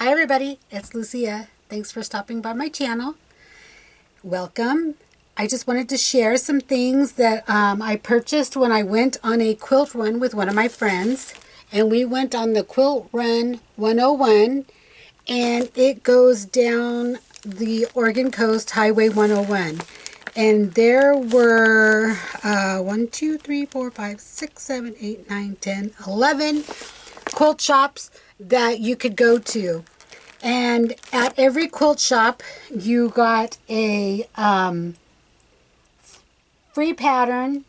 Hi everybody, it's Lucia. Thanks for stopping by my channel. Welcome. I just wanted to share some things that I purchased when I went on a quilt run with one of my friends. And we went on the Quilt Run 101, and it goes down the Oregon Coast Highway 101. And there were 1, 2, 3, 4, 5, 6, 7, 8, 9, 10, 11 quilt shops that you could go to. And at every quilt shop, you got a free pattern,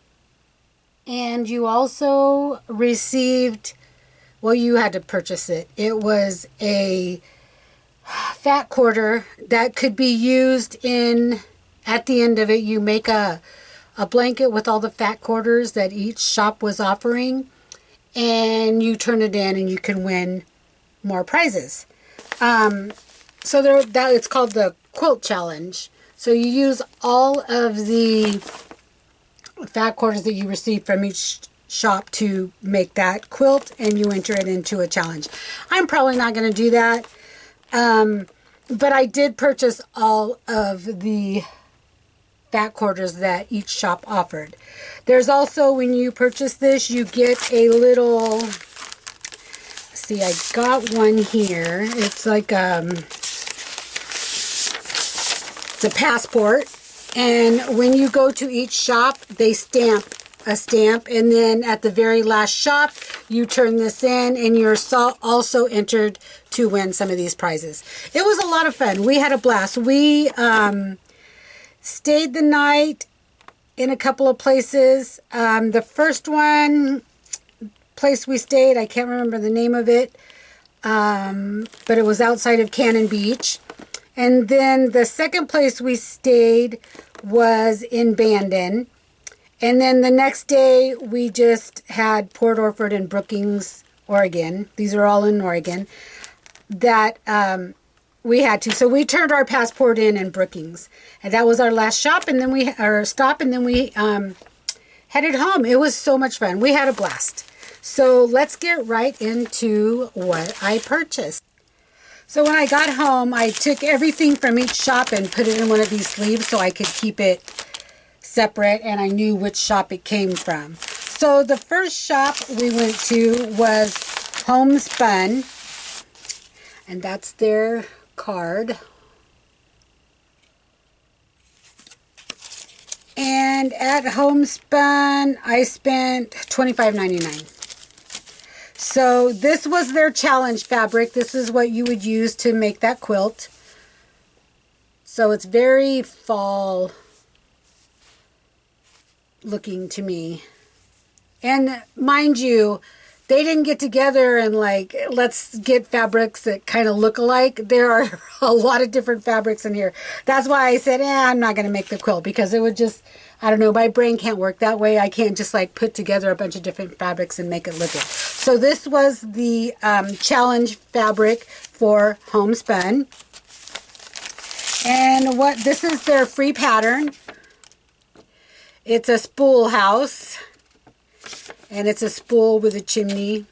and you also received, well, you had to purchase it. It was a fat quarter that could be used in, at the end of it, you make a blanket with all the fat quarters that each shop was offering, and you turn it in and you can win more prizes. So that it's called the Quilt Challenge. So you use all of the fat quarters that you receive from each shop to make that quilt, and you enter it into a challenge. I'm probably not going to do that, but I did purchase all of the fat quarters that each shop offered. There's also, when you purchase this, you get a little, see, I got one here. It's like it's a passport, and when you go to each shop, they stamp a stamp, and then at the very last shop, you turn this in, and you're also entered to win some of these prizes. It was a lot of fun. We had a blast. We stayed the night in a couple of places. The first place we stayed, I can't remember the name of it, but it was outside of Cannon Beach. And then the second place we stayed was in Bandon. And then the next day we just had Port Orford and Brookings, Oregon. These are all in Oregon. That we had to. So we turned our passport in Brookings. And that was our last shop, and then we headed home. It was so much fun. We had a blast. So let's get right into what I purchased. So when I got home, I took everything from each shop and put it in one of these sleeves so I could keep it separate, and I knew which shop it came from. So the first shop we went to was Homespun, and that's their card. And at Homespun, I spent $25.99. So this was their challenge fabric. This is what you would use to make that quilt. So it's very fall looking to me. And mind you, they didn't get together and like, let's get fabrics that kind of look alike. There are a lot of different fabrics in here. That's why I said, I'm not going to make the quilt, because it would just, I don't know, my brain can't work that way. I can't just like put together a bunch of different fabrics and make it look good. So this was the challenge fabric for Homespun. And this is their free pattern. It's a spool house. And it's a spool with a chimney.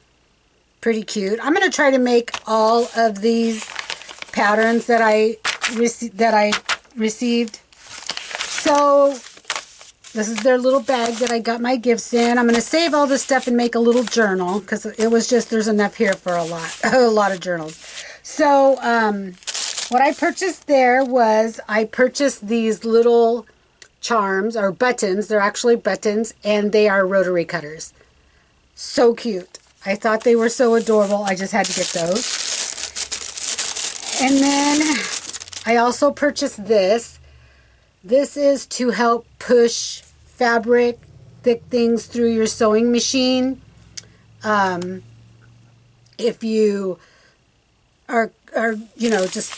Pretty cute. I'm going to try to make all of these patterns that I received. So this is their little bag that I got my gifts in. I'm going to save all this stuff and make a little journal, because it was just, there's enough here for a lot of journals. So what I purchased there was, I purchased these little charms, or buttons. They're actually buttons, and they are rotary cutters. So cute. I thought they were so adorable. I just had to get those. And then I also purchased this. This is to help push fabric, thick things through your sewing machine. If you are just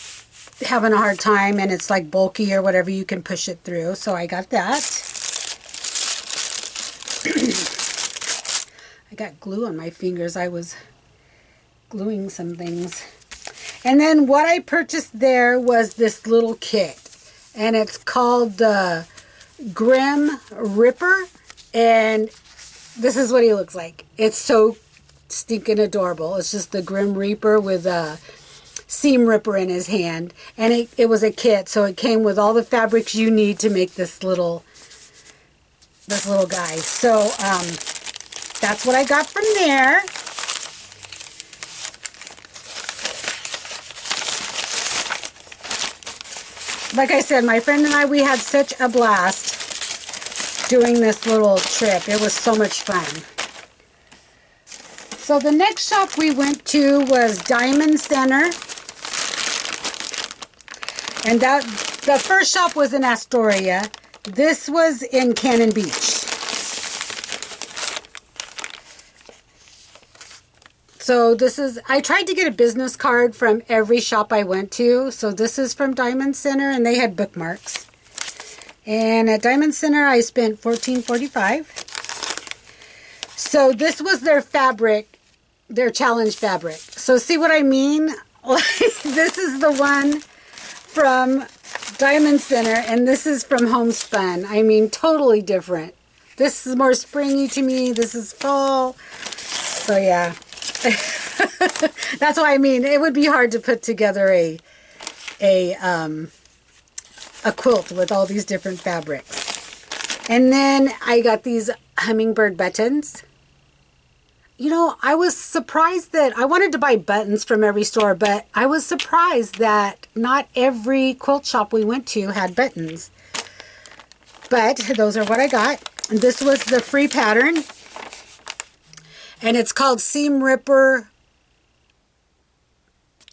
having a hard time and it's like bulky or whatever, you can push it through. So I got that. I got glue on my fingers. I was gluing some things. And then what I purchased there was this little kit. And it's called the Grim Ripper. And this is what he looks like. It's so stinking adorable. It's just the Grim Reaper with seam ripper in his hand. And it was a kit, so it came with all the fabrics you need to make this little guy. So that's what I got from there. Like I said, my friend and I, we had such a blast doing this little trip. It was so much fun. So the next shop we went to was Diamond Center. And the first shop was in Astoria. This was in Cannon Beach. So this is, I tried to get a business card from every shop I went to. So this is from Diamond Center, and they had bookmarks. And at Diamond Center, I spent $14.45. So this was their fabric, their challenge fabric. So see what I mean? This is the one from Diamond Center, and this is from Homespun. I mean, totally different. This is more springy to me. This is fall. So yeah. That's what I mean. It would be hard to put together a quilt with all these different fabrics. And then I got these hummingbird buttons. You know, I was surprised that I wanted to buy buttons from every store, but I was surprised that not every quilt shop we went to had buttons. But those are what I got. And this was the free pattern. And it's called Seam Ripper.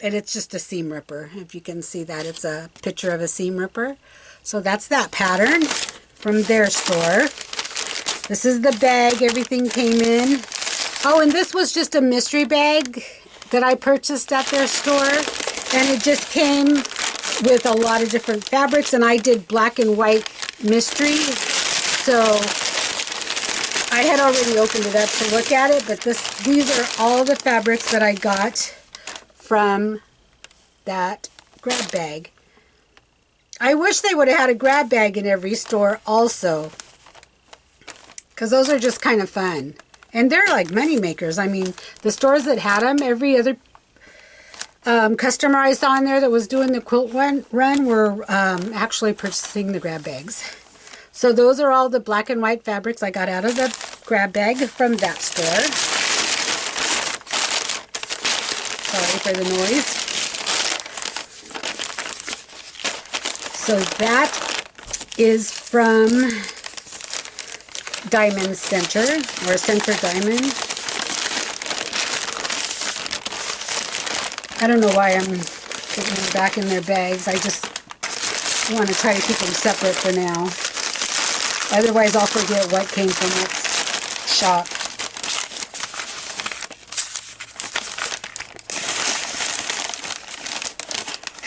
And it's just a seam ripper. If you can see that, it's a picture of a seam ripper. So that's that pattern from their store. This is the bag everything came in. Oh, and this was just a mystery bag that I purchased at their store. And it just came with a lot of different fabrics. And I did black and white mystery. So I had already opened it up to look at it, but these are all the fabrics that I got from that grab bag. I wish they would have had a grab bag in every store also, because those are just kind of fun. And they're like money makers. I mean, the stores that had them, every other customer I saw in there that was doing the quilt run were actually purchasing the grab bags. So those are all the black and white fabrics I got out of the grab bag from that store. Sorry for the noise. So that is from Diamond Center, or Center Diamond. I don't know why I'm putting them back in their bags. I just want to try to keep them separate for now. Otherwise, I'll forget what came from what shop.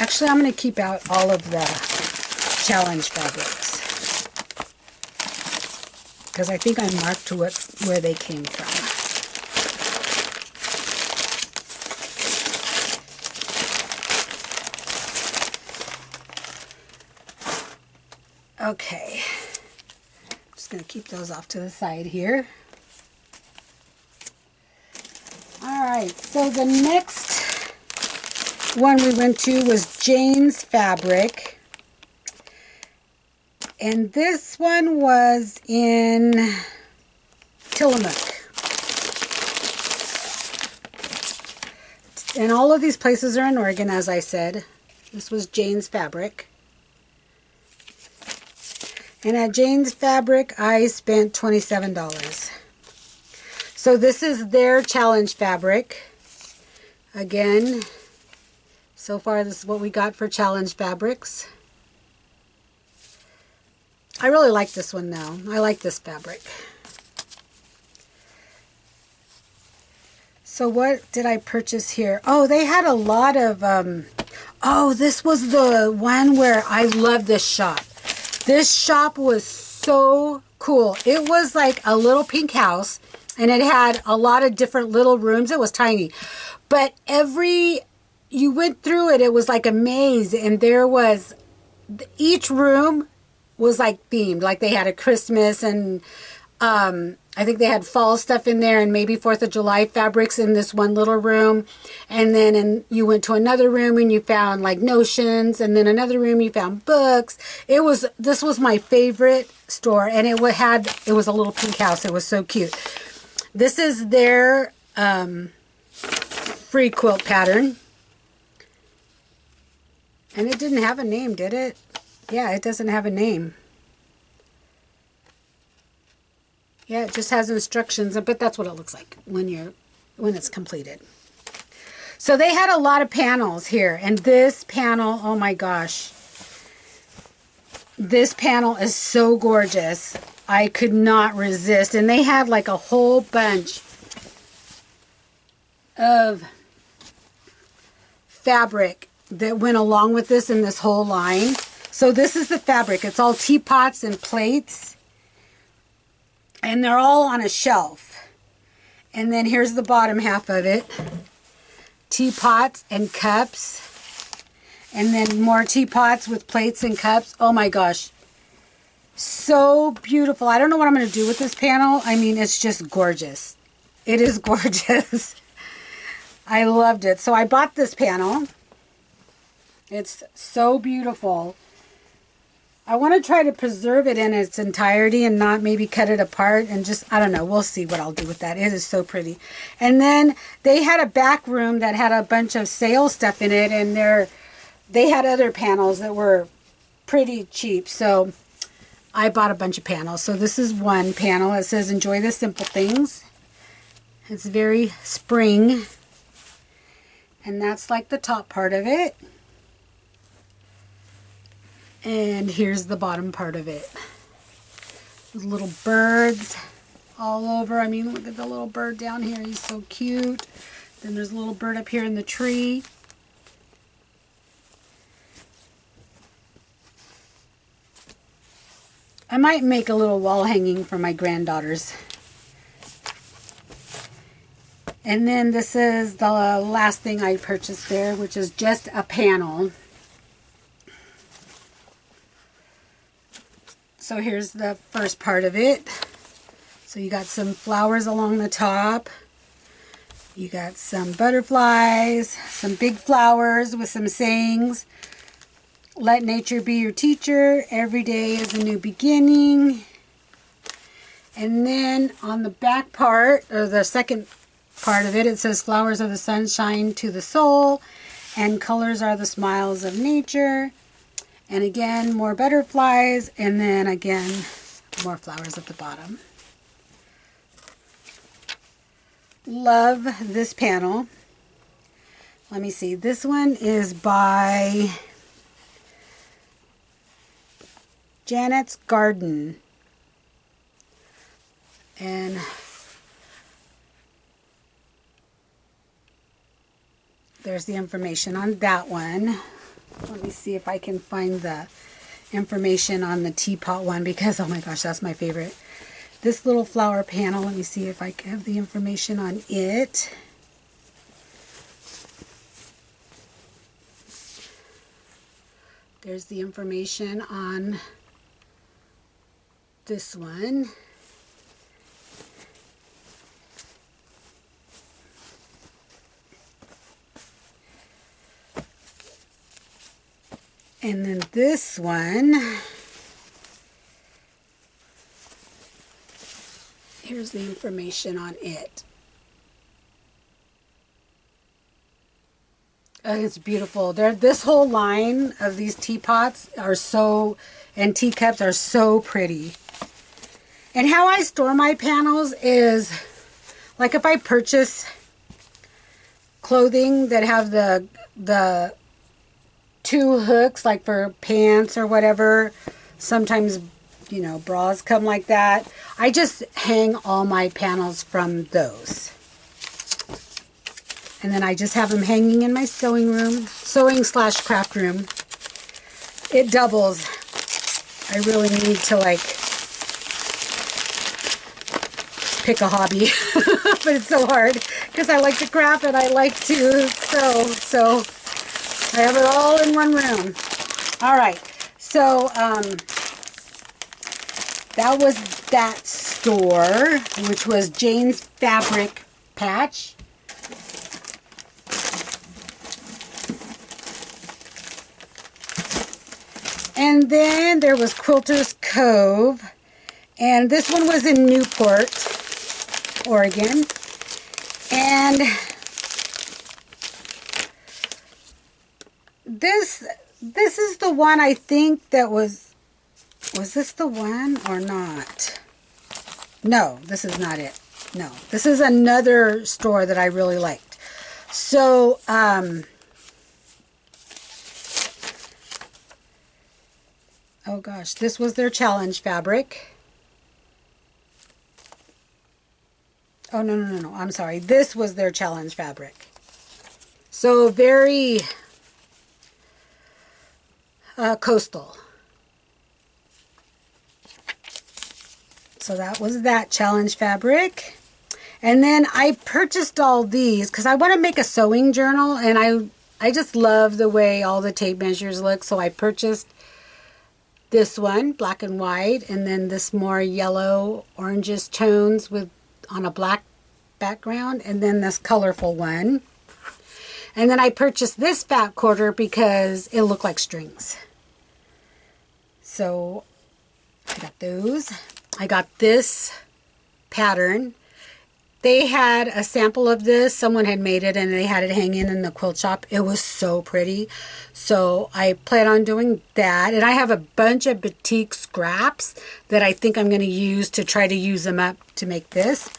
Actually, I'm going to keep out all of the challenge fabrics, because I think I marked where they came from. Okay. Going to keep those off to the side here. Alright, so the next one we went to was Jane's Fabric. And this one was in Tillamook. And all of these places are in Oregon, as I said. This was Jane's Fabric. And at Jane's Fabric, I spent $27. So this is their challenge fabric. Again, so far this is what we got for challenge fabrics. I really like this one though. I like this fabric. So what did I purchase here? Oh, they had a lot of, oh, this was the one where I love this shop. This shop was so cool. It was like a little pink house, and it had a lot of different little rooms. It was tiny. But you went through it, it was like a maze, and there was, each room was like themed. Like they had a Christmas and I think they had fall stuff in there and maybe 4th of July fabrics in this one little room. And then you went to another room and you found like notions, and then another room you found books. This was my favorite store, and it was a little pink house. It was so cute. This is their free quilt pattern. And it didn't have a name, did it? Yeah, it doesn't have a name. Yeah, it just has instructions, but that's what it looks like when it's completed. So they had a lot of panels here, and this panel, oh my gosh. This panel is so gorgeous. I could not resist. And they had like a whole bunch of fabric that went along with this in this whole line. So this is the fabric. It's all teapots and plates. And they're all on a shelf. And then here's the bottom half of it. Teapots and cups. And then more teapots with plates and cups. Oh my gosh. So beautiful. I don't know what I'm going to do with this panel. I mean, it's just gorgeous. It is gorgeous. I loved it. So I bought this panel. It's so beautiful. I want to try to preserve it in its entirety and not maybe cut it apart and just, I don't know, we'll see what I'll do with that. It is so pretty. And then they had a back room that had a bunch of sale stuff in it, and they had other panels that were pretty cheap. So I bought a bunch of panels. So this is one panel. It says, enjoy the simple things. It's very spring. And that's like the top part of it. And here's the bottom part of it. With little birds all over. I mean, look at the little bird down here. He's so cute. Then there's a little bird up here in the tree. I might make a little wall hanging for my granddaughters. And then this is the last thing I purchased there, which is just a panel. So here's the first part of it. So you got some flowers along the top. You got some butterflies, some big flowers with some sayings. Let nature be your teacher. Every day is a new beginning. And then on the back part, or the second part of it, it says flowers are the sunshine to the soul, and colors are the smiles of nature. And again, more butterflies, and then again, more flowers at the bottom. Love this panel. Let me see. This one is by Janet's Garden. And there's the information on that one. Let me see if I can find the information on the teapot one, because oh my gosh, that's my favorite. This little flower panel, let me see if I have the information on it. There's the information on this one. And then this one, here's the information on it. It's beautiful. This whole line of these teapots and teacups are so pretty. And how I store my panels is, like if I purchase clothing that have the two hooks, like for pants or whatever, sometimes, you know, bras come like that. I just hang all my panels from those. And then I just have them hanging in my sewing/craft room. It doubles. I really need to like pick a hobby, but it's so hard because I like to craft and I like to sew. So I have it all in one room. All right. So that was that store, which was Jane's Fabric Patch. And then there was Quilter's Cove. And this one was in Newport, Oregon. And this is the one I think that was this the one or not? No, this is not it. No, this is another store that I really liked. So, oh gosh, this was their challenge fabric. Oh, no, I'm sorry. This was their challenge fabric. So very coastal. So that was that challenge fabric. And then I purchased all these because I want to make a sewing journal, and I just love the way all the tape measures look. So I purchased this one, black and white, and then this more yellow, orangish tones with on a black background, and then this colorful one. And then I purchased this fat quarter because it looked like strings. So I got those. I got this pattern. They had a sample of this. Someone had made it and they had it hanging in the quilt shop. It was so pretty. So I plan on doing that. And I have a bunch of batik scraps that I think I'm going to use to try to use them up to make this.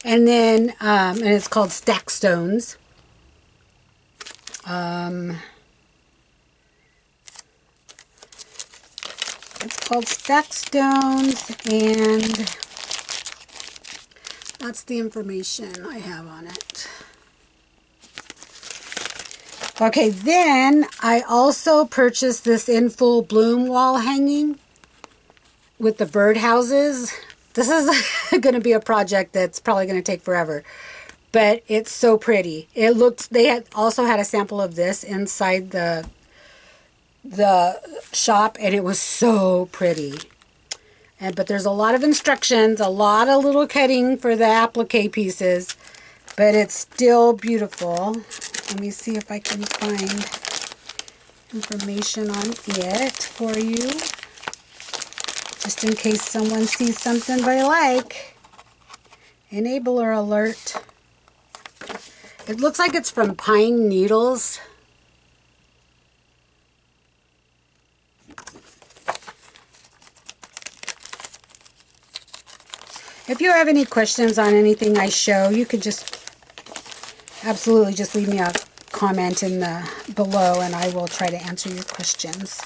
And then, and it's called Stack Stones. It's called Stack Stones, and that's the information I have on it. Okay, then I also purchased this in full bloom wall hanging with the birdhouses. This is going to be a project that's probably going to take forever, but it's so pretty. It looks, they had also had a sample of this inside the shop, and it was so pretty. But there's a lot of instructions, a lot of little cutting for the applique pieces, but it's still beautiful. Let me see if I can find information on it for you, just in case someone sees something they like. Enabler alert. It looks like it's from Pine Needles. If you have any questions on anything I show, you could just absolutely just leave me a comment in the below, and I will try to answer your questions.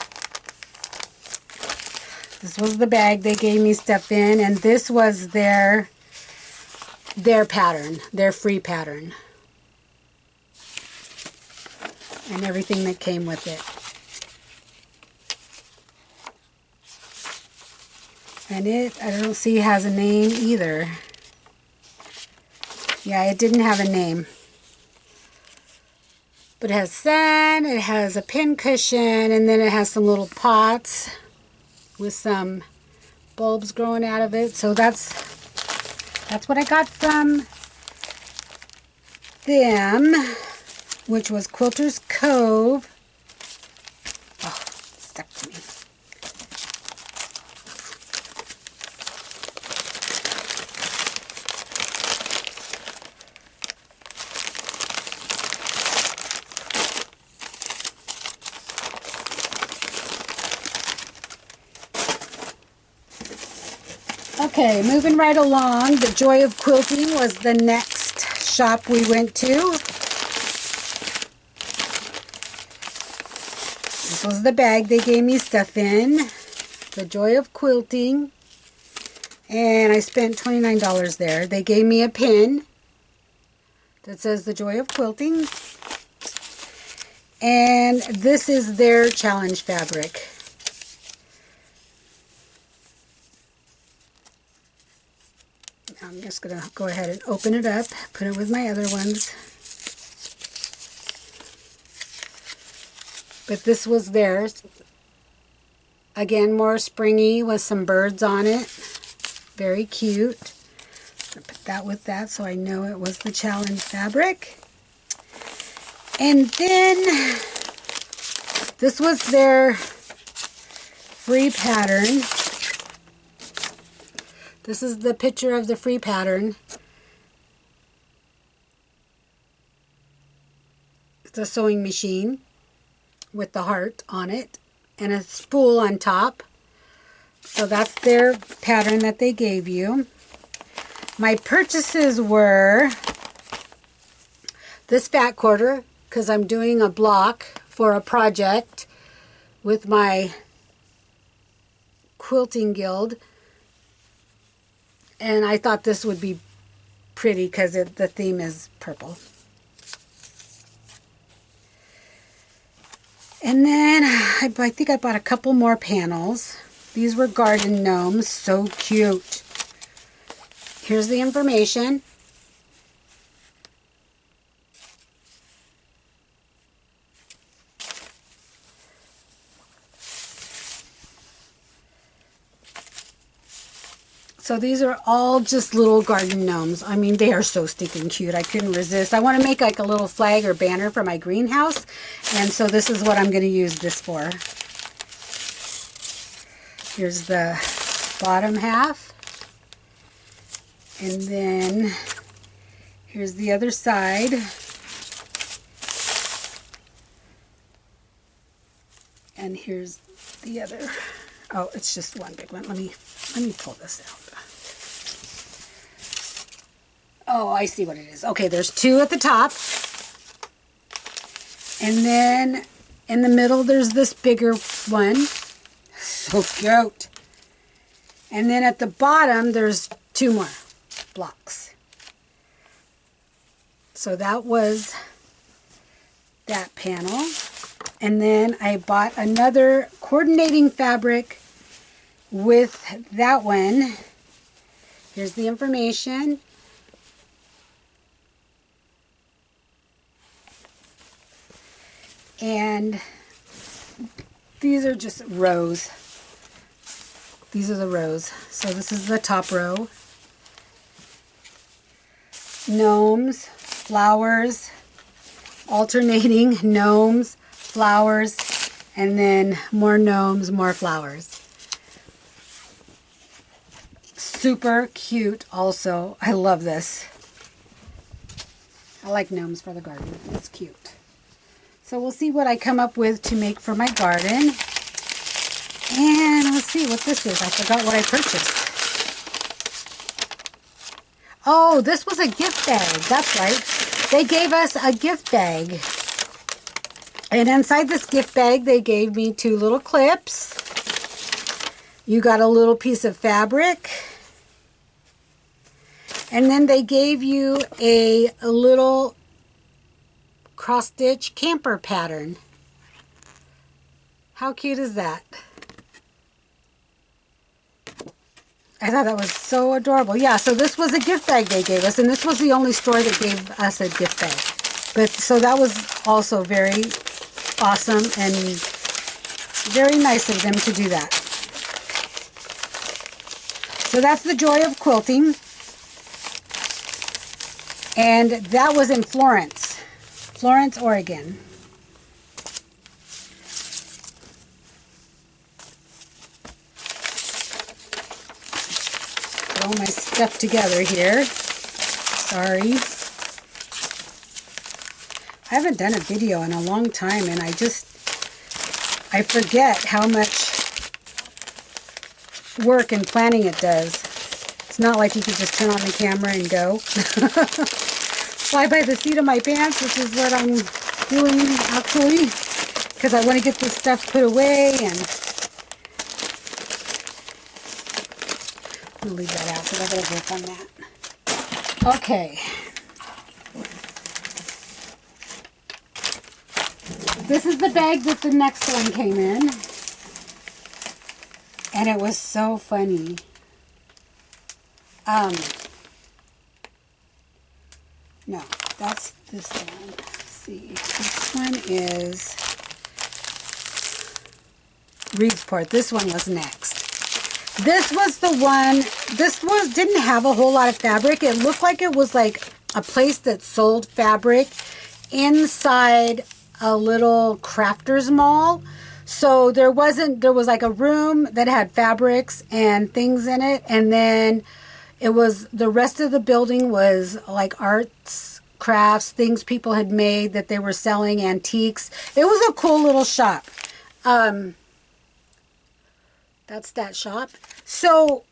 This was the bag they gave me stuff in, and this was their pattern, their free pattern, and everything that came with it. And it, I don't see, has a name either. Yeah, it didn't have a name. But it has sun, it has a pin cushion, and then it has some little pots with some bulbs growing out of it. So that's what I got from them, which was Quilter's Cove. Oh, it stuck to me. Okay, moving right along, the Joy of Quilting was the next shop we went to. This was the bag they gave me stuff in, the Joy of Quilting, and I spent $29 there. They gave me a pin that says the Joy of Quilting, and this is their challenge fabric. I'm just going to go ahead and open it up, put it with my other ones. But this was theirs. Again, more springy with some birds on it. Very cute. I'll put that with that so I know it was the challenge fabric. And then this was their free pattern. This is the picture of the free pattern. It's a sewing machine with the heart on it and a spool on top. So that's their pattern that they gave you. My purchases were this fat quarter, because I'm doing a block for a project with my quilting guild. And I thought this would be pretty because the theme is purple. And then I think I bought a couple more panels. These were garden gnomes, so cute. Here's the information. So these are all just little garden gnomes. I mean, they are so stinking cute. I couldn't resist. I want to make like a little flag or banner for my greenhouse. And so this is what I'm going to use this for. Here's the bottom half. And then here's the other side. And here's the other. Oh, it's just one big one. Let me pull this out. Oh, I see what it is. Okay, there's two at the top. And then in the middle, there's this bigger one. So cute. And then at the bottom, there's two more blocks. So that was that panel. And then I bought another coordinating fabric with that one. Here's the information. And these are just rows. These are the rows. So this is the top row. Gnomes, flowers, alternating gnomes, flowers, and then more gnomes, more flowers. Super cute also. I love this. I like gnomes for the garden. It's cute. So we'll see what I come up with to make for my garden. And let's see what this is. I forgot what I purchased. Oh, this was a gift bag. That's right. They gave us a gift bag. And inside this gift bag, they gave me 2 little clips. You got a little piece of fabric. And then they gave you a little cross-stitch camper pattern. How cute is that? I thought that was so adorable. Yeah, so this was a gift bag they gave us, and this was the only store that gave us a gift bag. But so that was also very awesome and very nice of them to do that. So that's the joy of quilting. And that was in Florence, Oregon. Put all my stuff together here. Sorry. I haven't done a video in a long time, and I forget how much work and planning it does. It's not like you can just turn on the camera and go. Fly by the seat of my pants, which is what I'm doing actually, because I want to get this stuff put away. And I'm going to leave that out because I got to work on that. Okay. This is the bag that the next one came in. And it was so funny. No, that's this one. Let's see. This one is Reedsport. This one was next. This was the one, didn't have a whole lot of fabric. It looked like it was like a place that sold fabric inside a little crafters mall. So there was like a room that had fabrics and things in it, and then it was, the rest of the building was like arts, crafts, things people had made that they were selling, antiques. It was a cool little shop. That's that shop. So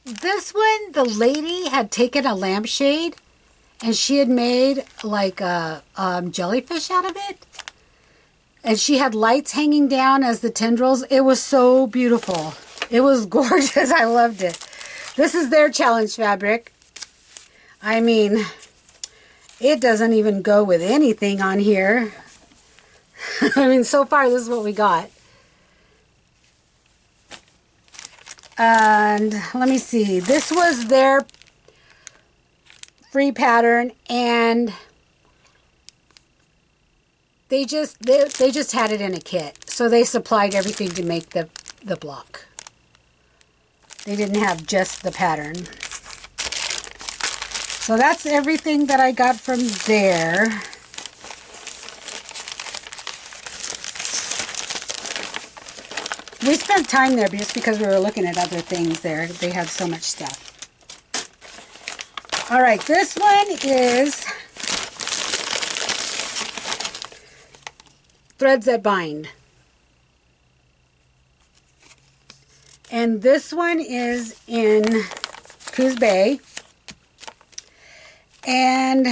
this one, the lady had taken a lampshade and she had made like a jellyfish out of it. And she had lights hanging down as the tendrils. It was so beautiful. It was gorgeous. I loved it. This is their challenge fabric. I mean, it doesn't even go with anything on here. I mean, so far this is what we got. And let me see. This was their free pattern, and they just had it in a kit. So they supplied everything to make the block. They didn't have just the pattern. So that's everything that I got from there. We spent time there just because we were looking at other things there. They had so much stuff. All right, this one is Threads That Bind. And this one is in Coos Bay. And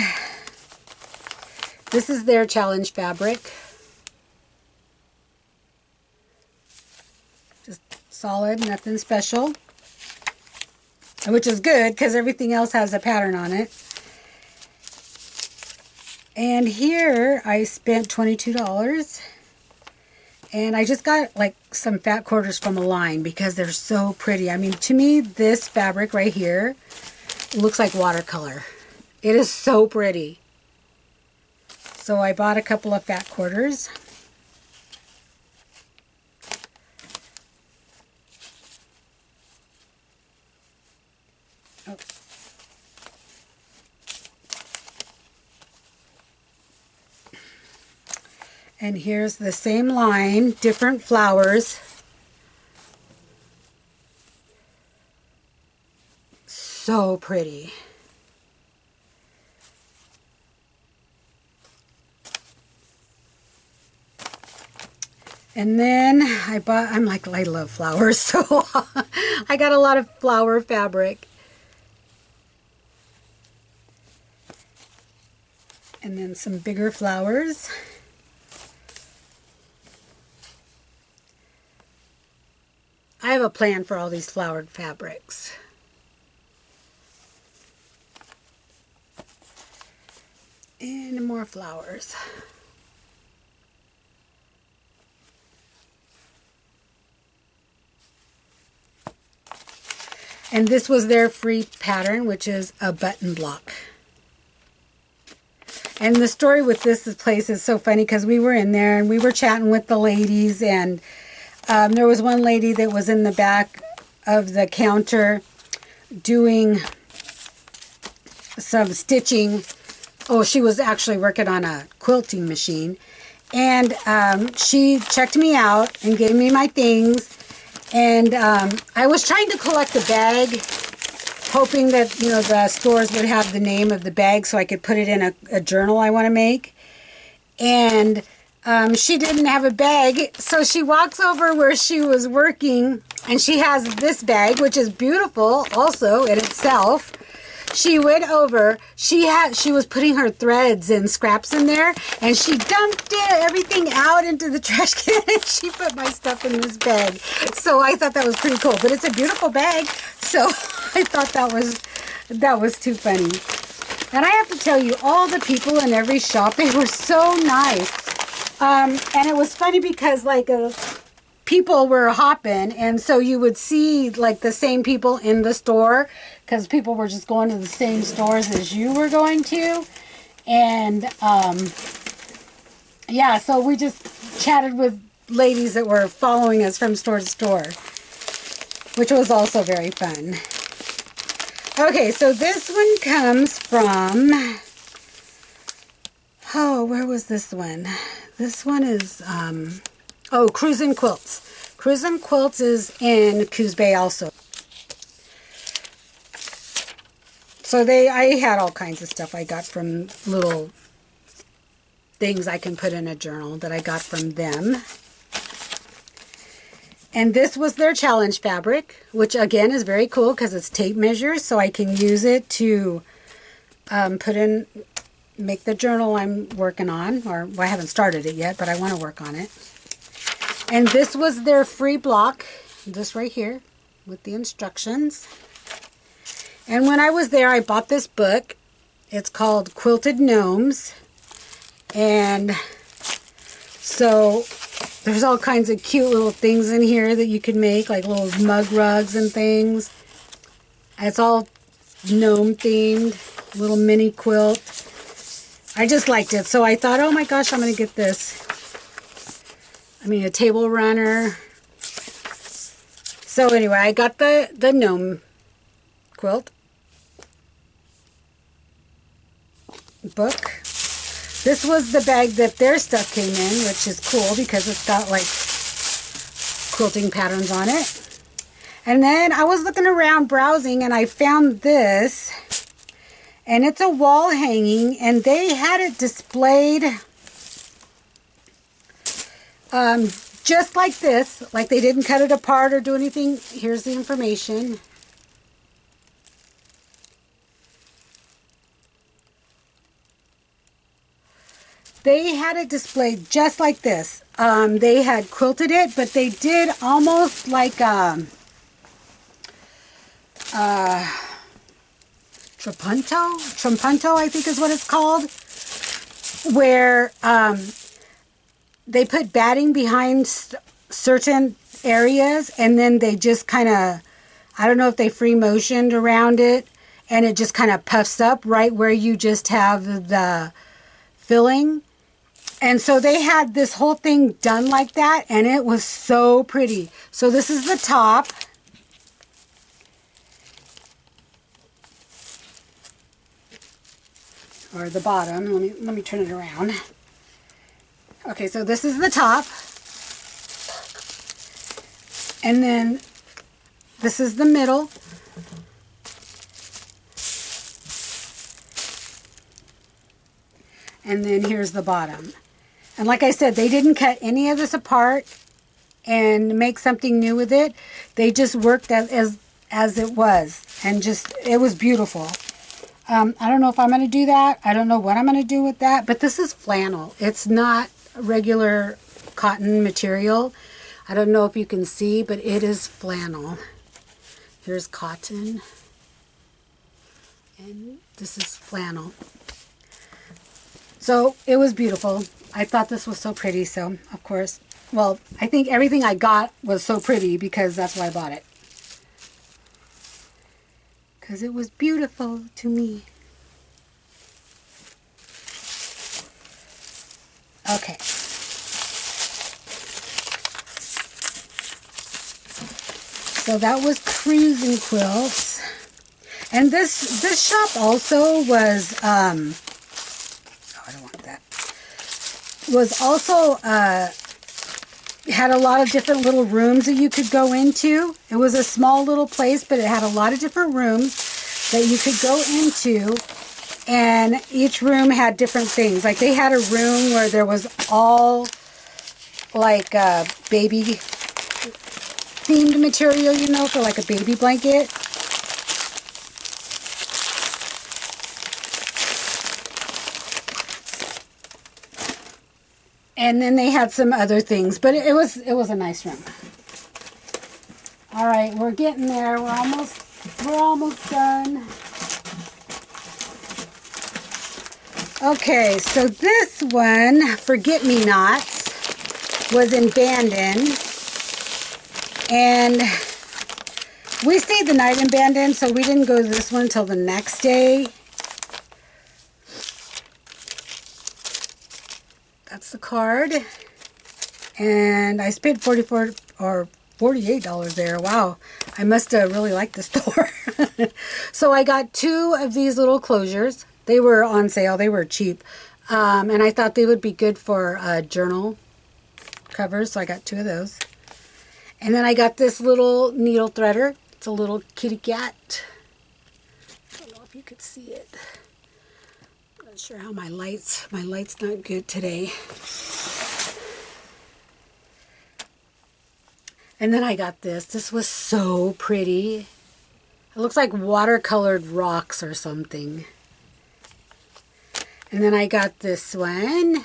this is their challenge fabric. Just solid, nothing special. Which is good because everything else has a pattern on it. And here I spent $22. And I just got like some fat quarters from a line because they're so pretty. I mean, to me, this fabric right here looks like watercolor. It is so pretty. So I bought a couple of fat quarters. Oh. And here's the same line, different flowers. So pretty. And then I'm like, I love flowers, so I got a lot of flower fabric. And then some bigger flowers. I have a plan for all these flowered fabrics. And more flowers. And this was their free pattern, which is a button block. And the story with this place is so funny because we were in there and we were chatting with the ladies, and there was one lady that was in the back of the counter doing some stitching. Oh, she was actually working on a quilting machine. And she checked me out and gave me my things. And I was trying to collect a bag, hoping that, you know, the stores would have the name of the bag so I could put it in a journal I want to make. And she didn't have a bag, so she walks over where she was working, and she has this bag, which is beautiful also in itself. She went over, she was putting her threads and scraps in there, and she dumped everything out into the trash can, and she put my stuff in this bag. So I thought that was pretty cool, but it's a beautiful bag, so I thought that was too funny. And I have to tell you, all the people in every shop, they were so nice. And it was funny because like people were hopping, and so you would see like the same people in the store because people were just going to the same stores as you were going to. And yeah, so we just chatted with ladies that were following us from store to store, which was also very fun. Okay, so this one comes from, oh, where was this one? This one is, oh, Cruisin' Quilts. Cruisin' Quilts is in Coos Bay also. So I had all kinds of stuff I got from little things I can put in a journal that I got from them. And this was their challenge fabric, which again is very cool because it's tape measure, so I can use it to make the journal I'm working on, or well, I haven't started it yet, but I want to work on it. And this was their free block, this right here, with the instructions. And when I was there, I bought this book. It's called Quilted Gnomes. And so there's all kinds of cute little things in here that you can make, like little mug rugs and things. It's all gnome themed, little mini quilt. I just liked it. So I thought, oh my gosh, I'm going to get this. I mean, a table runner. So anyway, I got the gnome quilt book. This was the bag that their stuff came in, which is cool because it's got like quilting patterns on it. And then I was looking around browsing and I found this, and it's a wall hanging, and they had it displayed just like this, like they didn't cut it apart or do anything. Here's the information. They had it displayed just like this. They had quilted it, but they did almost like Trapunto, I think is what it's called, where they put batting behind certain areas, and then they just kind of, I don't know if they free motioned around it, and it just kind of puffs up right where you just have the filling. And so they had this whole thing done like that, and it was so pretty. So this is the top. Or the bottom. Let me turn it around. Okay, so this is the top. And then this is the middle. And then here's the bottom. And like I said, they didn't cut any of this apart and make something new with it. They just worked as it was. And just, it was beautiful. I don't know if I'm going to do that. I don't know what I'm going to do with that. But this is flannel. It's not regular cotton material. I don't know if you can see, but it is flannel. Here's cotton. And this is flannel. So it was beautiful. I thought this was so pretty, so of course, well, I think everything I got was so pretty because that's why I bought it. Because it was beautiful to me. Okay. So that was Cruisin' Quilts. And this shop also was, was also had a lot of different little rooms that you could go into. It was a small little place, but it had a lot of different rooms that you could go into, and each room had different things. Like they had a room where there was all like baby themed material, you know, for like a baby blanket. And then they had some other things, but it was a nice room. All right, we're getting there. We're almost done. Okay, so this one, Forget-Me-Nots, was in Bandon, and we stayed the night in Bandon, so we didn't go to this one until the next day. That's the card. And I spent $44 or $48 there. Wow, I must have really liked the store. So I got 2 of these little closures. They were on sale. They were cheap. And I thought they would be good for journal covers, so I got 2 of those. And then I got this little needle threader. It's a little kitty cat. I don't know if you could see it. Not sure how my light's not good today. And then I got this. This was so pretty. It looks like watercolored rocks or something. And then I got this one.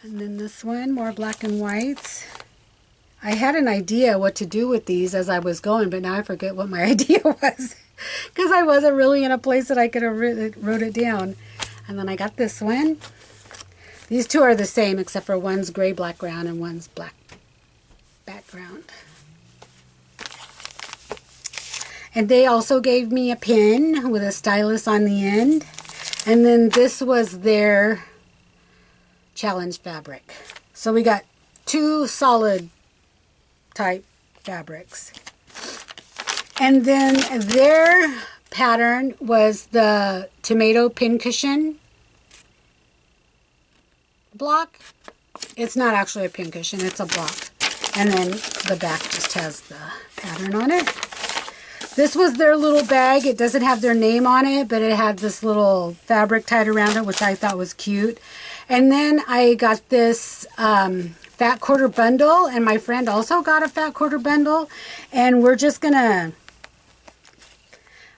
And then this one, more black and whites. I had an idea what to do with these as I was going, but now I forget what my idea was. Because I wasn't really in a place that I could have wrote it down. And then I got this one. These 2 are the same, except for one's gray background and one's black background. And they also gave me a pen with a stylus on the end. And then this was their challenge fabric. So we got 2 solid type fabrics. And then their pattern was the tomato pincushion block. It's not actually a pincushion, it's a block. And then the back just has the pattern on it. This was their little bag. It doesn't have their name on it, but it had this little fabric tied around it, which I thought was cute. And then I got this fat quarter bundle, and my friend also got a fat quarter bundle. And we're just gonna,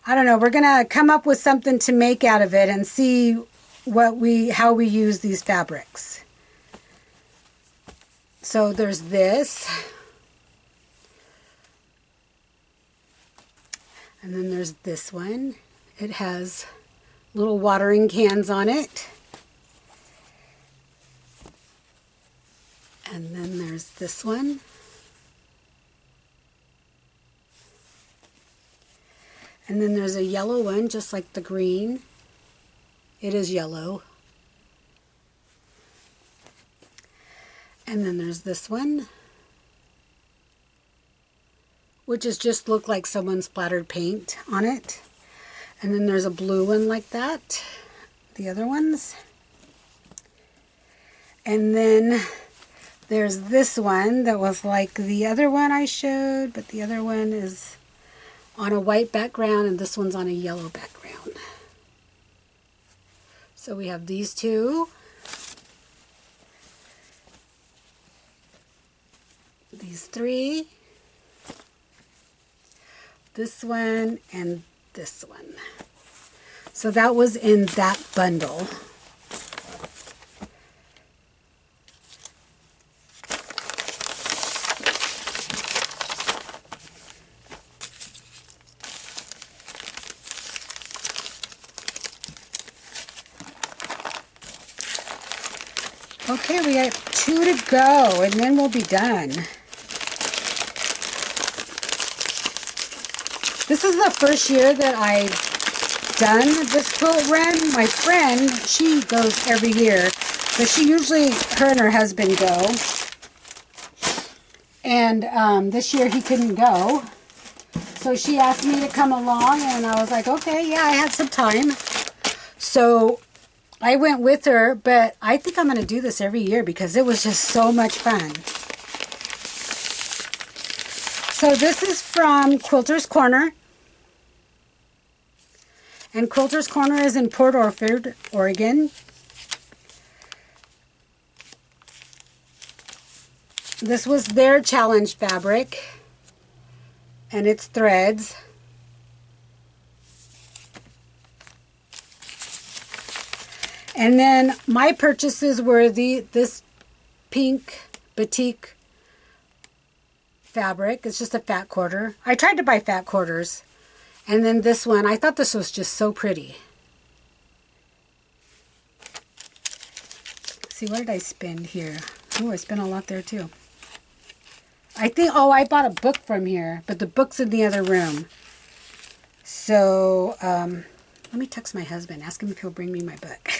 I don't know, we're gonna come up with something to make out of it and see how we use these fabrics. So there's this. And then there's this one. It has little watering cans on it. And then there's this one. And then there's a yellow one, just like the green. It is yellow. And then there's this one, which is just look like someone splattered paint on it. And then there's a blue one like that. The other ones. And then there's this one that was like the other one I showed, but the other one is on a white background and this one's on a yellow background. So we have these 2. These 3. This one and this one. So that was in that bundle. Okay, we have 2 to go, and then we'll be done. This is the first year that I've done this quilt run. My friend, she goes every year, but she usually, her and her husband go. And this year he couldn't go. So she asked me to come along, and I was like, okay, yeah, I had some time. So I went with her, but I think I'm going to do this every year because it was just so much fun. So this is from Quilter's Corner. And Quilter's Corner is in Port Orford, Oregon. This was their challenge fabric. And it's threads. And then my purchases were this pink batik fabric. It's just a fat quarter. I tried to buy fat quarters. And then this one, I thought this was just so pretty. See, what did I spend here? Oh, I spent a lot there too. I think, oh, I bought a book from here, but the book's in the other room. So, Let me text my husband, ask him if he'll bring me my book.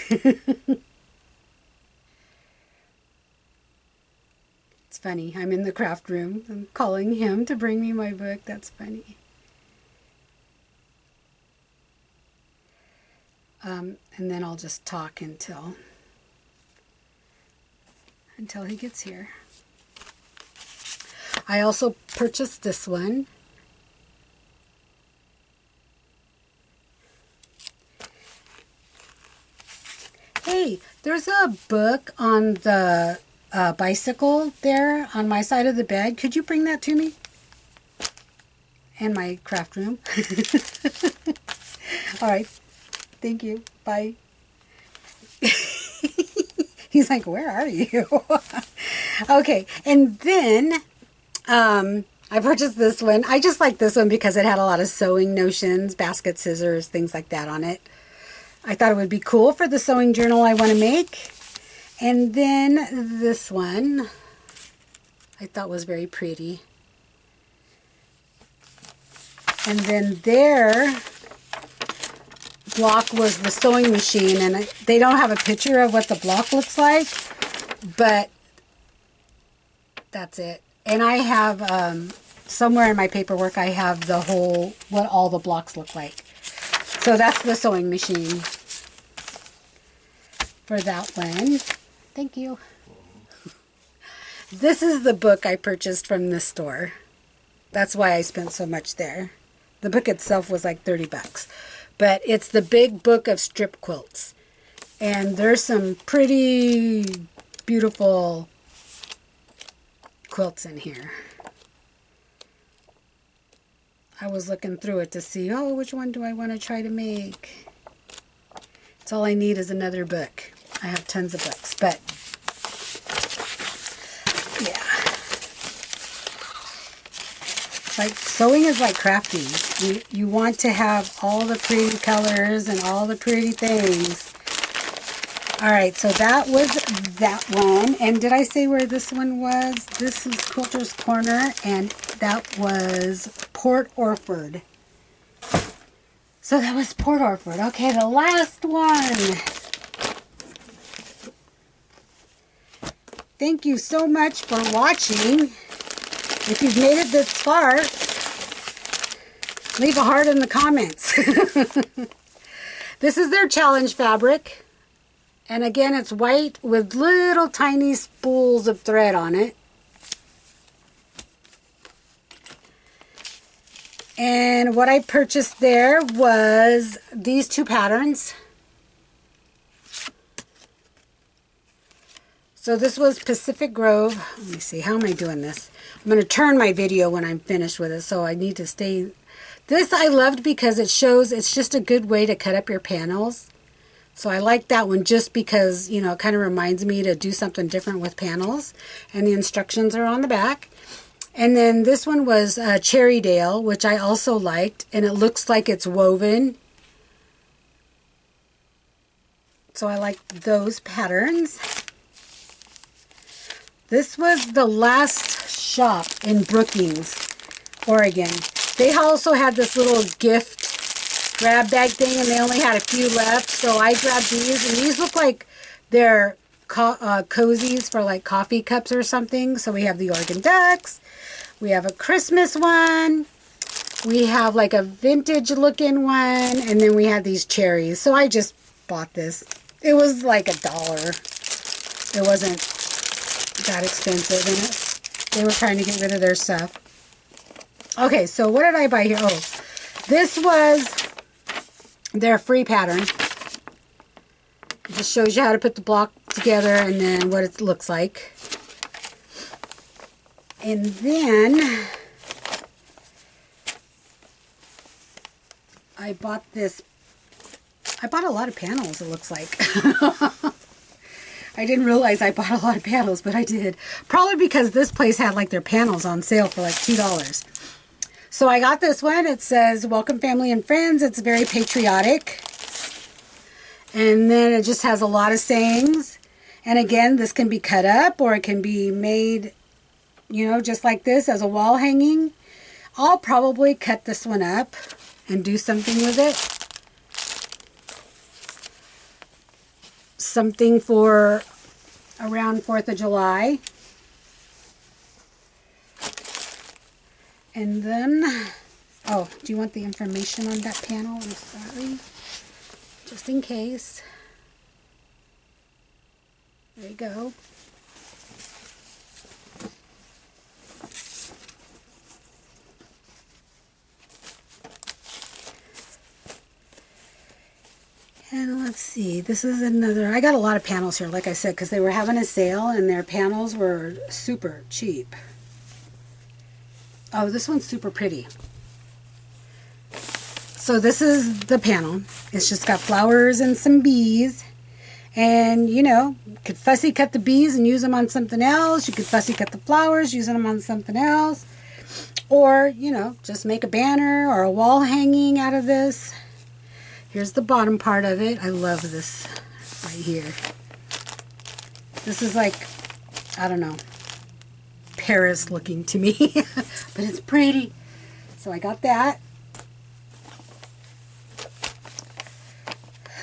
It's funny. I'm in the craft room. I'm calling him to bring me my book. That's funny. And then I'll just talk until he gets here. I also purchased this one. Hey, there's a book on the bicycle there on my side of the bed. Could you bring that to me? And my craft room. All right. Thank you. Bye. He's like, where are you? Okay. And then I purchased this one. I just like this one because it had a lot of sewing notions, basket scissors, things like that on it. I thought it would be cool for the sewing journal I want to make. And then this one I thought was very pretty. And then their block was the sewing machine, and they don't have a picture of what the block looks like, but that's it. And I have somewhere in my paperwork I have the whole, what all the blocks look like. So that's the sewing machine for that one. Thank you. This is the book I purchased from this store. That's why I spent so much there. The book itself was like 30 bucks. But it's the big book of strip quilts. And there's some pretty beautiful quilts in here. I was looking through it to see, oh, which one do I want to try to make? It's all I need is another book. I have tons of books, but yeah. Like, sewing is like crafty. You want to have all the pretty colors and all the pretty things. Alright, so that was that one. And did I say where this one was? This is Quilter's Corner, and that was Port Orford. So that was Port Orford. Okay, the last one. Thank you so much for watching. If you've made it this far, leave a heart in the comments. This is their challenge fabric. And again, it's white with little tiny spools of thread on it. And what I purchased there was these two patterns. So this was Pacific Grove. Let me see, how am I doing this? I'm going to turn my video when I'm finished with it, so I need to stay. This I loved because it shows, it's just a good way to cut up your panels. So I like that one just because, you know, it kind of reminds me to do something different with panels. And the instructions are on the back. And then this one was Cherrydale, which I also liked. And it looks like it's woven. So I like those patterns. This was the last shop in Brookings, Oregon. They also had this little gift grab bag thing, and they only had a few left, so I grabbed these, and these look like they're cozies for like coffee cups or something. So we have the Oregon Ducks, we have a Christmas one, we have like a vintage looking one, and then we have these cherries. So I just bought this. It was like $1. It wasn't that expensive, and they were trying to get rid of their stuff. Okay, so what did I buy here? Oh, this was their free pattern. It just shows you how to put the block together and then what it looks like. And then I bought this. I bought a lot of panels, it looks like. I didn't realize I bought a lot of panels, but I did. Probably because this place had like their panels on sale for like $2. So I got this one. It says, welcome family and friends. It's very patriotic. And then it just has a lot of sayings. And again, this can be cut up or it can be made, you know, just like this as a wall hanging. I'll probably cut this one up and do something with it. something for around 4th of July. And then, oh, do you want the information on that panel? I'm sorry. Just in case. There you go. And let's see, this is another, I got a lot of panels here, like I said, because they were having a sale and their panels were super cheap. Oh, this one's super pretty. So this is the panel. It's just got flowers and some bees. And, you know, you could fussy cut the bees and use them on something else. You could fussy cut the flowers, using them on something else. Or, you know, just make a banner or a wall hanging out of this. Here's the bottom part of it. I love this right here. This is like, I don't know, Paris looking to me, but it's pretty. So I got that.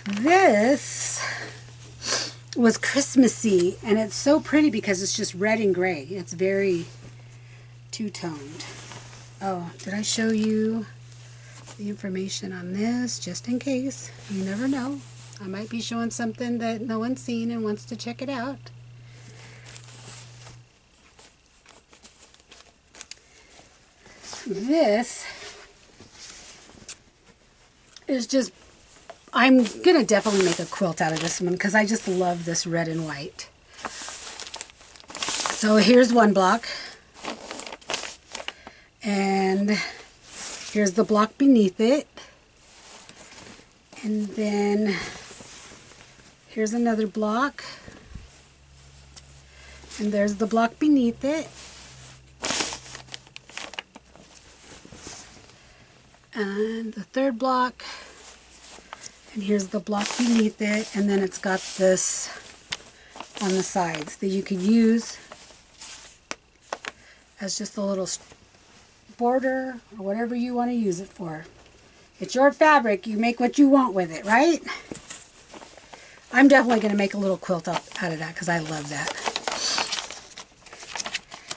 This was Christmassy, and it's so pretty because it's just red and gray. It's very two-toned. Oh, did I show you the information on this? Just in case. You never know. I might be showing something that no one's seen and wants to check it out. This is just, I'm going to definitely make a quilt out of this one because I just love this red and white. So here's one block. And here's the block beneath it. And then here's another block. And there's the block beneath it. And the third block. And here's the block beneath it. And then it's got this on the sides that you could use as just a little border or whatever you want to use it for. It's your fabric. You make what you want with it, right? I'm definitely going to make a little quilt out of that because I love that.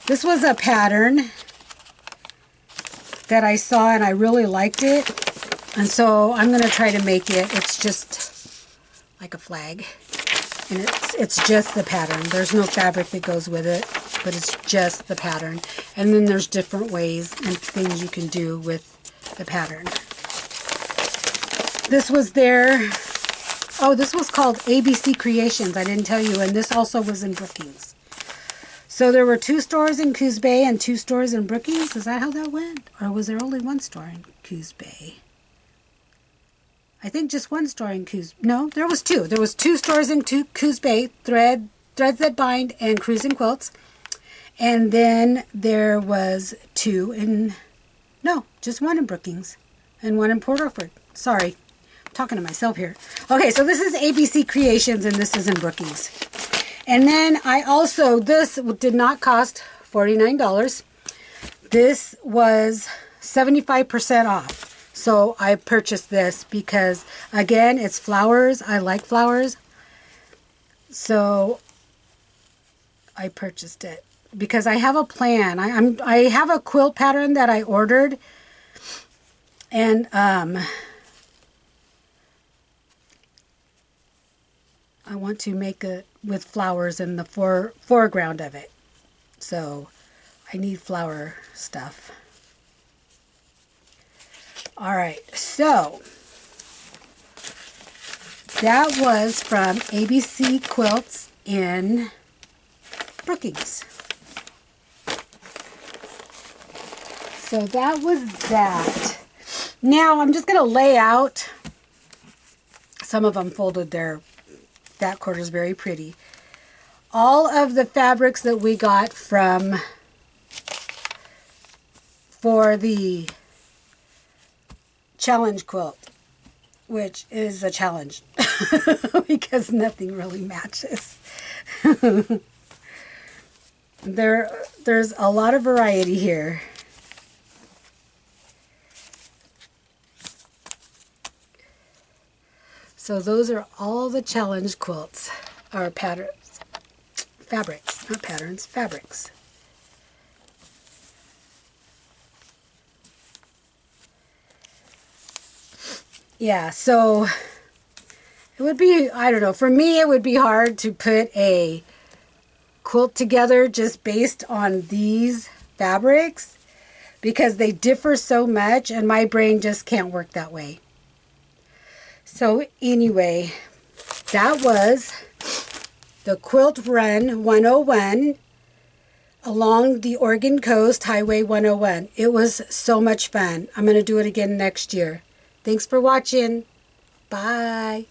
This was a pattern that I saw and I really liked it. And so I'm going to try to make it. It's just like a flag. And it's just the pattern. There's no fabric that goes with it, but it's just the pattern. And then there's different ways and things you can do with the pattern. This was their, oh, this was called ABC Creations. I didn't tell you. And this also was in Brookings. So there were 2 stores in Coos Bay and 2 stores in Brookings. Is that how that went? Or was there only 1 store in Coos Bay? I think just 1 store in Coos. No, there was 2. There was 2 stores in Coos Bay, Threads That Bind and Cruising Quilts. And then there was 2 in, no, just 1 in Brookings and 1 in Port Orford. Sorry, I'm talking to myself here. Okay, so this is ABC Creations and this is in Brookings. And then I also, this did not cost $49. This was 75% off. So I purchased this because, again, it's flowers. I like flowers. So I purchased it because I have a plan. I have a quilt pattern that I ordered. And I want to make it with flowers in the foreground of it. So I need flower stuff. All right, so that was from ABC Quilts in Brookings. So that was that. Now I'm just going to lay out. Some of them folded their back quarters very pretty. All of the fabrics that we got for the challenge quilt, which is a challenge because nothing really matches. There's a lot of variety here. So those are all the challenge quilts, or patterns, fabrics, not patterns, fabrics. Yeah, so it would be, I don't know, for me it would be hard to put a quilt together just based on these fabrics because they differ so much and my brain just can't work that way. So anyway, that was the Quilt Run 101 along the Oregon Coast Highway 101. It was so much fun. I'm going to do it again next year. Thanks for watching. Bye.